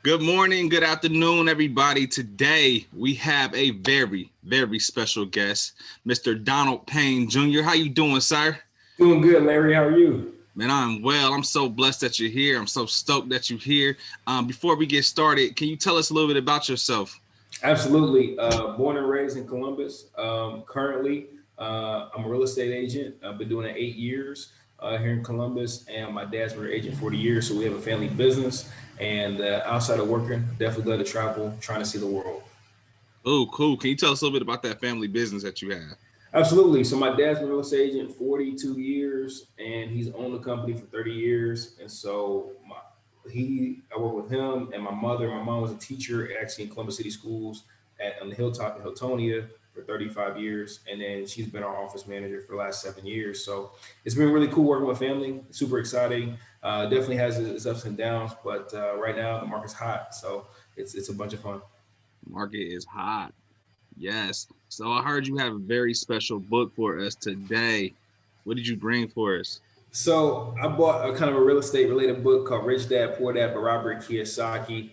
Good morning, good afternoon, everybody. Today we have a very, very special guest, Mr. Donald Payne Jr. How you doing, sir? Doing good, Larry. How are you? Man, I'm well. I'm so blessed that you're here. I'm so stoked that you're here. Before we get started, can you tell us a little bit about yourself? Absolutely. Born and raised in Columbus. Currently, I'm a real estate agent. I've been doing it 8 years here in Columbus, and my dad's been an agent 40 years. So we have a family business. And outside of working, definitely glad to travel, trying to see the world. Oh, cool. Can you tell us a little bit about that family business that you have? Absolutely. So my dad's been a real estate agent 42 years, and he's owned the company for 30 years. And so I work with him and my mother. My mom was a teacher actually in Columbus City Schools on the Hilltop in Hiltonia for 35 years, and then she's been our office manager for the last 7 years. So it's been really cool working with family. Super exciting. Definitely has its ups and downs, but right now the market's hot, so it's a bunch of fun. Market is hot. Yes. So I heard you have a very special book for us today. What did you bring for us? So I bought a kind of a real estate related book called Rich Dad Poor Dad by Robert Kiyosaki.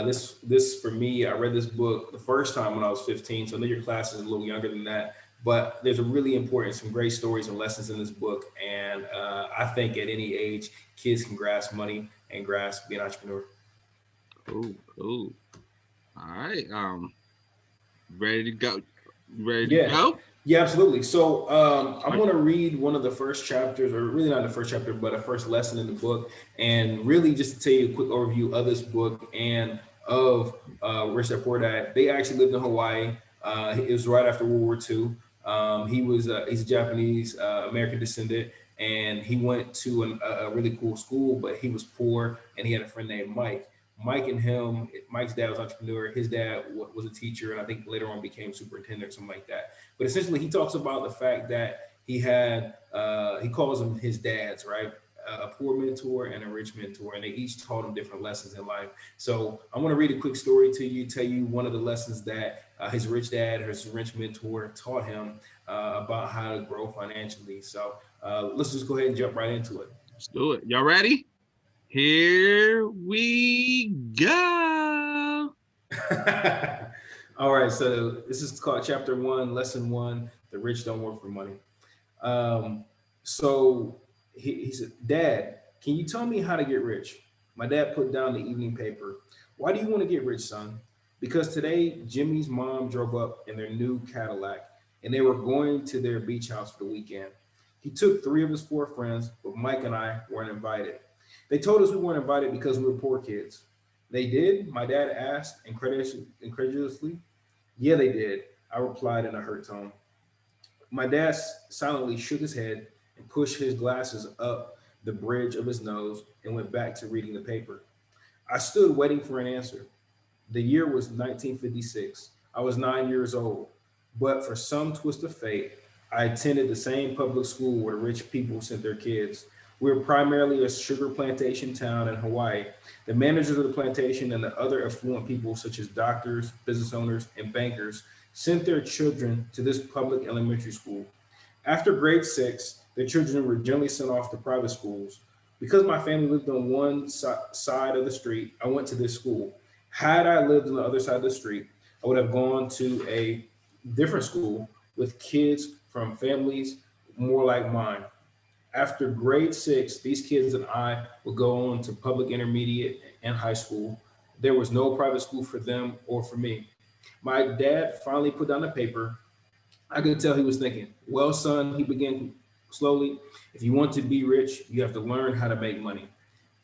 This for me, I read this book the first time when I was 15. So I know your class is a little younger than that, but there's a really important, some great stories and lessons in this book. And I think at any age, kids can grasp money and grasp being an entrepreneur. Cool, cool. All right. Ready to go? Ready to Yeah, go? yeah, absolutely. So I'm going to read one of the first chapters, or really not the first chapter, but a first lesson in the book, and really just to tell you a quick overview of this book and of Rich Dad Poor Dad. They actually lived in Hawaii. It was right after World War II. He's a Japanese American descendant, and he went to a really cool school, but he was poor, and he had a friend named Mike. Mike's dad was an entrepreneur. His dad was a teacher, and I think later on became superintendent or something like that. But essentially, he talks about the fact that he calls them his dads, right? A poor mentor and a rich mentor, and they each taught him different lessons in life. So I want to read a quick story to you, tell you one of the lessons that his rich dad or his rich mentor taught him about how to grow financially. So let's just go ahead and jump right into it. Let's do it. Y'all ready? Here we go. All right, so this is called Chapter One, Lesson One: The Rich Don't Work for Money. Um, so he said, "Dad, can you tell me how to get rich?" My dad put down the evening paper. "Why do you want to get rich, son?" "Because today Jimmy's mom drove up in their new Cadillac, and they were going to their beach house for the weekend. He took three of his four friends, but Mike and I weren't invited. They told us we weren't invited because we were poor kids." "They did?" my dad asked incredulously. "Yeah, they did," I replied in a hurt tone. My dad silently shook his head and pushed his glasses up the bridge of his nose and went back to reading the paper. I stood waiting for an answer. The year was 1956. I was 9 years old, but for some twist of fate, I attended the same public school where rich people sent their kids. We were primarily a sugar plantation town in Hawaii. The managers of the plantation and the other affluent people, such as doctors, business owners, and bankers, sent their children to this public elementary school. After grade six, their children were generally sent off to private schools. Because my family lived on one side of the street, I went to this school. Had I lived on the other side of the street, I would have gone to a different school with kids from families more like mine. After grade six, these kids and I would go on to public intermediate and high school. There was no private school for them or for me. My dad finally put down the paper. I could tell he was thinking, "Well, son," he began slowly, "if you want to be rich, you have to learn how to make money."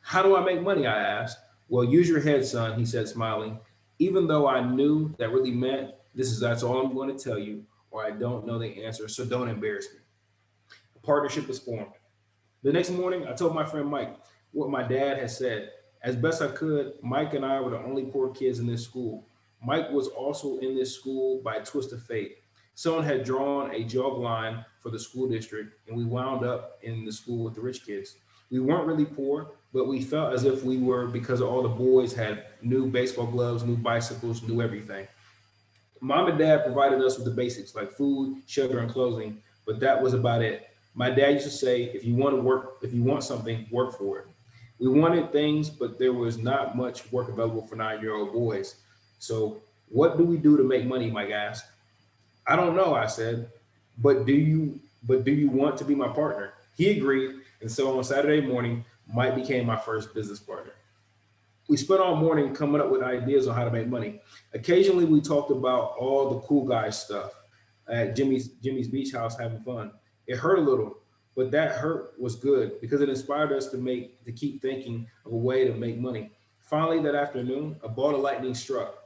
"How do I make money?" I asked. "Well, use your head, son," he said, smiling. Even though I knew that really meant that's all I'm going to tell you, or I don't know the answer, so don't embarrass me. A partnership was formed. The next morning, I told my friend Mike what my dad had said. As best I could, Mike and I were the only poor kids in this school. Mike was also in this school by a twist of fate. Someone had drawn a jog line for the school district, and we wound up in the school with the rich kids. We weren't really poor, but we felt as if we were because all the boys had new baseball gloves, new bicycles, new everything. Mom and dad provided us with the basics like food, shelter, and clothing, but that was about it. My dad used to say, if you want something, work for it. We wanted things, but there was not much work available for 9-year-old boys. So what do we do to make money, Mike asked. I don't know, I said, but do you want to be my partner? He agreed, and so on Saturday morning, Mike became my first business partner. We spent all morning coming up with ideas on how to make money. Occasionally, we talked about all the cool guy stuff at Jimmy's beach house having fun. It hurt a little, but that hurt was good because it inspired us to keep thinking of a way to make money. Finally, that afternoon, a ball of lightning struck.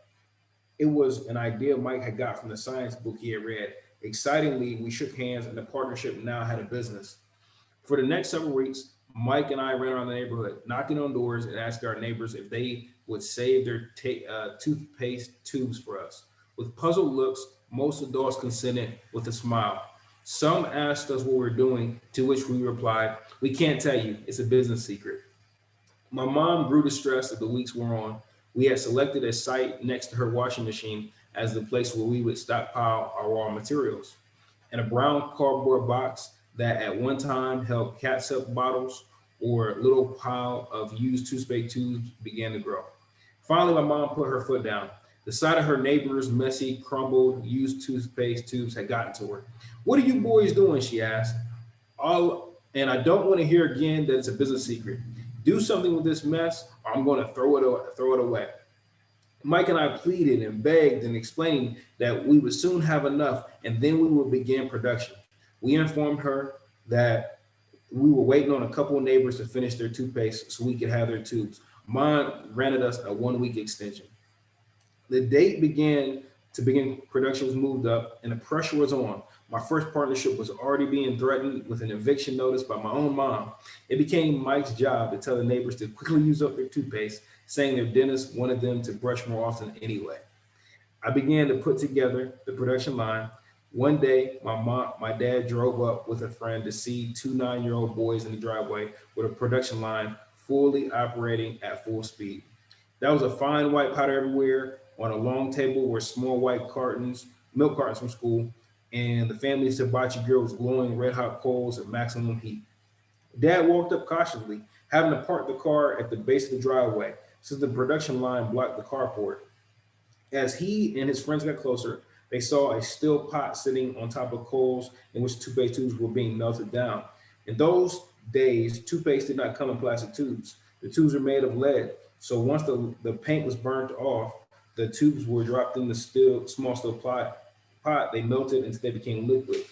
It was an idea Mike had got from the science book he had read. Excitingly, we shook hands, and the partnership now had a business. For the next several weeks, Mike and I ran around the neighborhood, knocking on doors and asking our neighbors if they would save their toothpaste tubes for us. With puzzled looks, most adults consented with a smile. Some asked us what we were doing, to which we replied, "We can't tell you, it's a business secret." My mom grew distressed as the weeks wore on. We had selected a site next to her washing machine as the place where we would stockpile our raw materials. In a brown cardboard box that at one time held catsup bottles or a little pile of used toothpaste tubes began to grow. Finally, my mom put her foot down. The sight of her neighbor's messy, crumbled, used toothpaste tubes had gotten to her. "What are you boys doing?" she asked. And I don't want to hear again that it's a business secret. Do something with this mess, or I'm going to throw it away. Mike and I pleaded and begged and explained that we would soon have enough and then we would begin production. We informed her that we were waiting on a couple of neighbors to finish their toothpaste so we could have their tubes. Mine granted us a 1 week extension. The date to begin production was moved up and the pressure was on. My first partnership was already being threatened with an eviction notice by my own mom. It became Mike's job to tell the neighbors to quickly use up their toothpaste, saying their dentist wanted them to brush more often anyway. I began to put together the production line. One day, my dad drove up with a friend to see two 9-year-old boys in the driveway with a production line fully operating at full speed. That was a fine white powder everywhere. On a long table were small white cartons, milk cartons from school, and the family's hibachi grill was glowing red hot coals at maximum heat. Dad walked up cautiously, having to park the car at the base of the driveway since the production line blocked the carport. As he and his friends got closer, they saw a steel pot sitting on top of coals in which toothpaste tubes were being melted down. In those days, toothpaste did not come in plastic tubes. The tubes were made of lead. So once the paint was burnt off, the tubes were dropped in the small steel pot. They melted until they became liquid.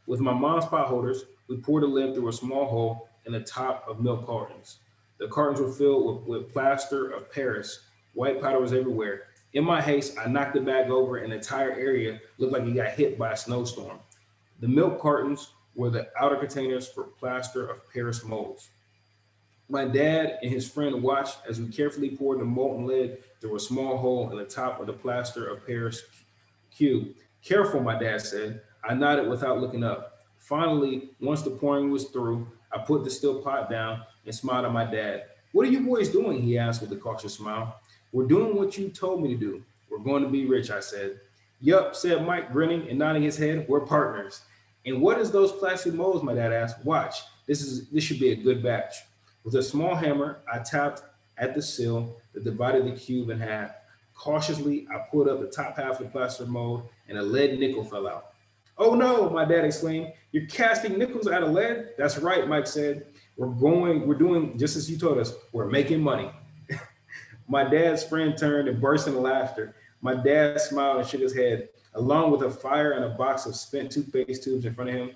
With my mom's pot holders, we poured a lid through a small hole in the top of milk cartons. The cartons were filled with plaster of Paris. White powder was everywhere. In my haste, I knocked the bag over and the entire area looked like it got hit by a snowstorm. The milk cartons were the outer containers for plaster of Paris molds. My dad and his friend watched as we carefully poured the molten lead through a small hole in the top of the plaster of Paris cube. "Careful," my dad said. I nodded without looking up. Finally, once the pouring was through, I put the steel pot down and smiled at my dad. "What are you boys doing?" he asked with a cautious smile. "We're doing what you told me to do. We're going to be rich," I said. "Yup," said Mike, grinning and nodding his head. "We're partners." "And what is those plastic molds?" my dad asked. "Watch, this should be a good batch." With a small hammer, I tapped at the seal that divided the cube in half. Cautiously, I pulled up the top half of the plaster mold and a lead nickel fell out. "Oh no," my dad exclaimed. "You're casting nickels out of lead?" "That's right," Mike said. We're doing just as you told us. We're making money." My dad's friend turned and burst into laughter. My dad smiled and shook his head. Along with a fire and a box of spent toothpaste tubes in front of him,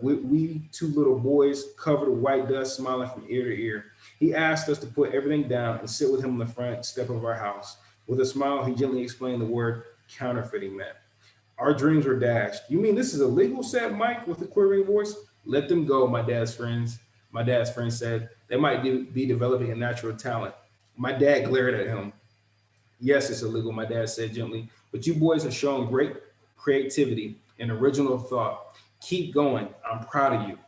we two little boys covered with white dust, smiling from ear to ear. He asked us to put everything down and sit with him on the front step of our house. With a smile, he gently explained the word counterfeiting meant. Our dreams were dashed. "You mean this is illegal?" said Mike with a quivering voice. "Let them go," my dad's friend said. "They might be developing a natural talent." My dad glared at him. "Yes, it's illegal," my dad said gently, "but you boys have shown great creativity and original thought. Keep going. I'm proud of you."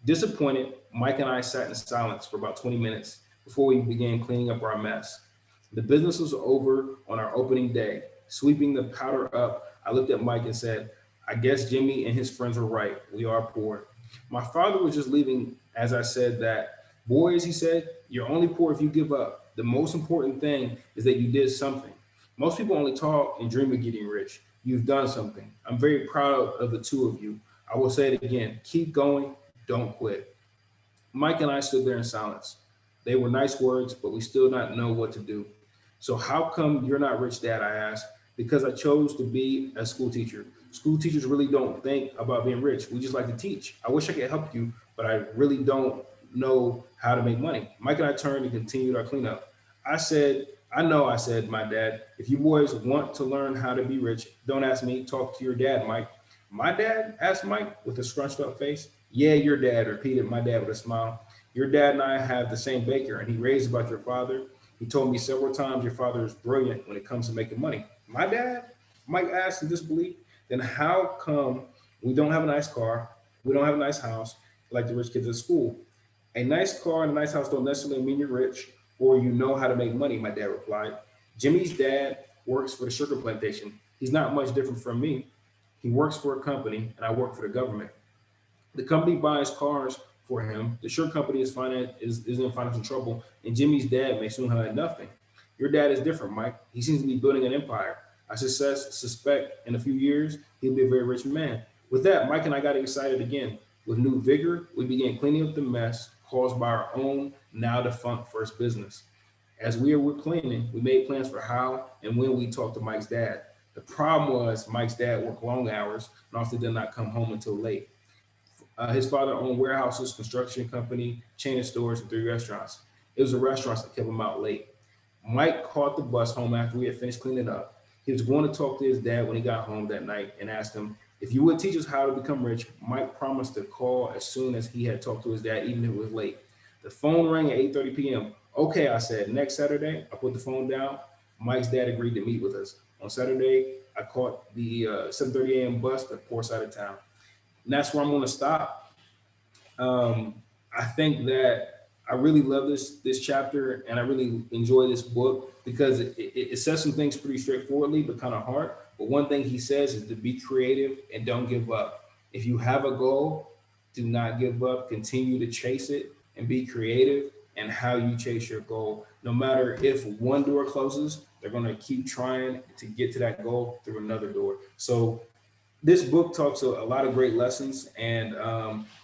Disappointed, Mike and I sat in silence for about 20 minutes before we began cleaning up our mess. The business was over on our opening day. Sweeping the powder up, I looked at Mike and said, "I guess Jimmy and his friends were right. We are poor." My father was just leaving as I said that, Boys, he said, you're only poor if you give up. The most important thing is that you did something. Most people only talk and dream of getting rich. You've done something. I'm very proud of the two of you. I will say it again. Keep going. Don't quit. Mike and I stood there in silence. They were nice words, but we still not know what to do. So how come you're not rich, Dad? I asked. Because I chose to be a school teacher. School teachers really don't think about being rich. We just like to teach. I wish I could help you, but I really don't know how to make money. Mike and I turned and continued our cleanup. I said, my dad, if you boys want to learn how to be rich, don't ask me, talk to your dad, Mike. My dad? Asked Mike with a scrunched up face. Yeah, your dad, repeated my dad with a smile. Your dad and I have the same baker, and he raised about your father. He told me several times your father is brilliant when it comes to making money. My dad? Mike asked in disbelief. Then how come we don't have a nice car? We don't have a nice house like the rich kids at school. A nice car and a nice house don't necessarily mean you're rich or you know how to make money, my dad replied. Jimmy's dad works for the sugar plantation. He's not much different from me. He works for a company and I work for the government. The company buys cars for him. The sugar company is in financial trouble, and Jimmy's dad may soon have nothing. Your dad is different, Mike. He seems to be building an empire. Suspect in a few years, he'll be a very rich man. With that, Mike and I got excited again. With new vigor, we began cleaning up the mess caused by our own now defunct first business. As we were cleaning, we made plans for how and when we talked to Mike's dad. The problem was Mike's dad worked long hours and often did not come home until late. His father owned warehouses, construction company, chain of stores, and 3 restaurants. It was the restaurants that kept him out late. Mike caught the bus home after we had finished cleaning up. He was going to talk to his dad when he got home that night and asked him, if you would teach us how to become rich. Mike promised to call as soon as he had talked to his dad, even if it was late. The phone rang at 8:30 p.m. Okay, I said, next Saturday. I put the phone down. Mike's dad agreed to meet with us. On Saturday, I caught the 7:30 a.m. bus to poor side of town. And that's where I'm going to stop. I think that I really love this chapter, and I really enjoy this book because it says some things pretty straightforwardly, but kind of hard. But one thing he says is to be creative and don't give up. If you have a goal, do not give up. Continue to chase it and be creative in how you chase your goal. No matter if one door closes, they're going to keep trying to get to that goal through another door. So this book talks a lot of great lessons, and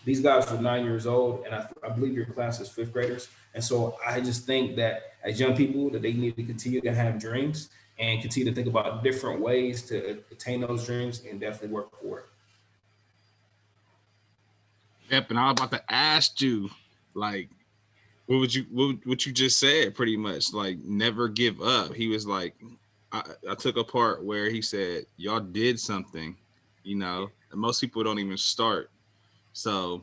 these guys were 9 years old, and I believe your class is fifth graders. And so I just think that as young people, that they need to continue to have dreams and continue to think about different ways to attain those dreams and definitely work for it. Yep, and I was about to ask you, like, what you just said, pretty much, like, never give up. He was like, I took a part where he said, y'all did something, and most people don't even start. So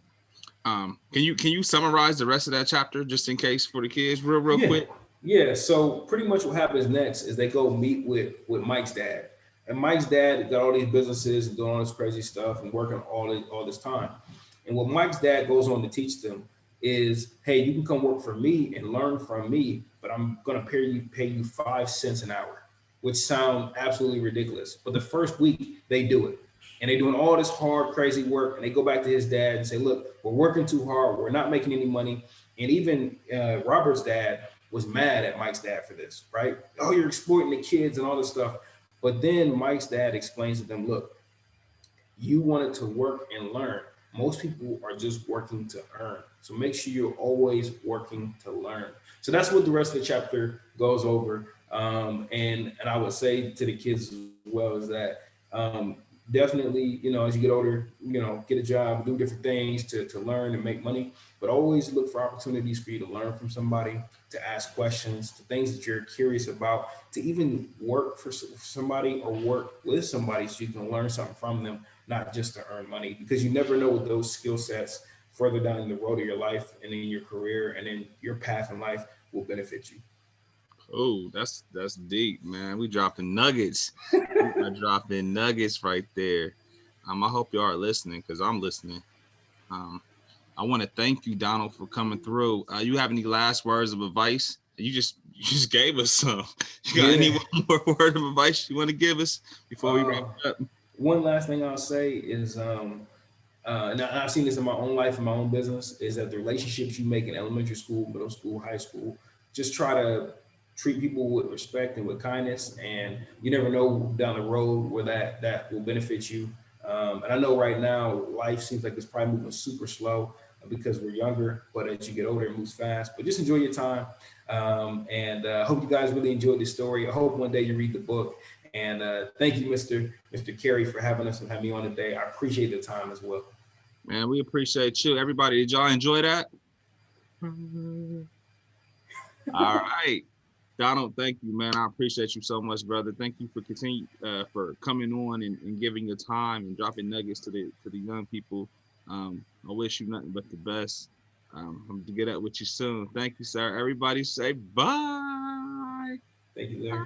can you summarize the rest of that chapter just in case for the kids real quick? Yeah, so pretty much what happens next is they go meet with Mike's dad. And Mike's dad got all these businesses and doing all this crazy stuff and working all this time. And what Mike's dad goes on to teach them is, hey, you can come work for me and learn from me, but I'm gonna pay you 5 cents an hour, which sound absolutely ridiculous. But the first week they do it. And they're doing all this hard, crazy work. And they go back to his dad and say, look, we're working too hard. We're not making any money. And even Robert's dad was mad at Mike's dad for this, right? Oh, you're exploiting the kids and all this stuff. But then Mike's dad explains to them, look, you wanted to work and learn. Most people are just working to earn. So make sure you're always working to learn. So that's what the rest of the chapter goes over. And I would say to the kids as well is that definitely, as you get older, get a job, do different things to learn and make money, but always look for opportunities for you to learn from somebody, to ask questions, to things that you're curious about, to even work for somebody or work with somebody so you can learn something from them, not just to earn money, because you never know what those skill sets further down the road of your life and in your career and in your path in life will benefit you. Oh, that's deep, man. We dropping nuggets. I dropping nuggets right there. I hope you are listening because I'm listening. I want to thank you, Donald, for coming through. You have any last words of advice? You just gave us some. You got any more word of advice you want to give us before we wrap up? One last thing I'll say is and I've seen this in my own life, in my own business, is that the relationships you make in elementary school, middle school, high school, just try to treat people with respect and with kindness. And you never know down the road where that will benefit you. And I know right now life seems like it's probably moving super slow because we're younger, but as you get older, it moves fast. But just enjoy your time. And I hope you guys really enjoyed this story. I hope one day you read the book. And thank you, Mr. Carey, for having us and having me on today. I appreciate the time as well. Man, we appreciate you. Everybody, did y'all enjoy that? All right. Donald, thank you, man. I appreciate you so much, brother. Thank you for for coming on and giving your time and dropping nuggets to the young people. I wish you nothing but the best. I'm gonna get up with you soon. Thank you, sir. Everybody say bye. Thank you, Larry.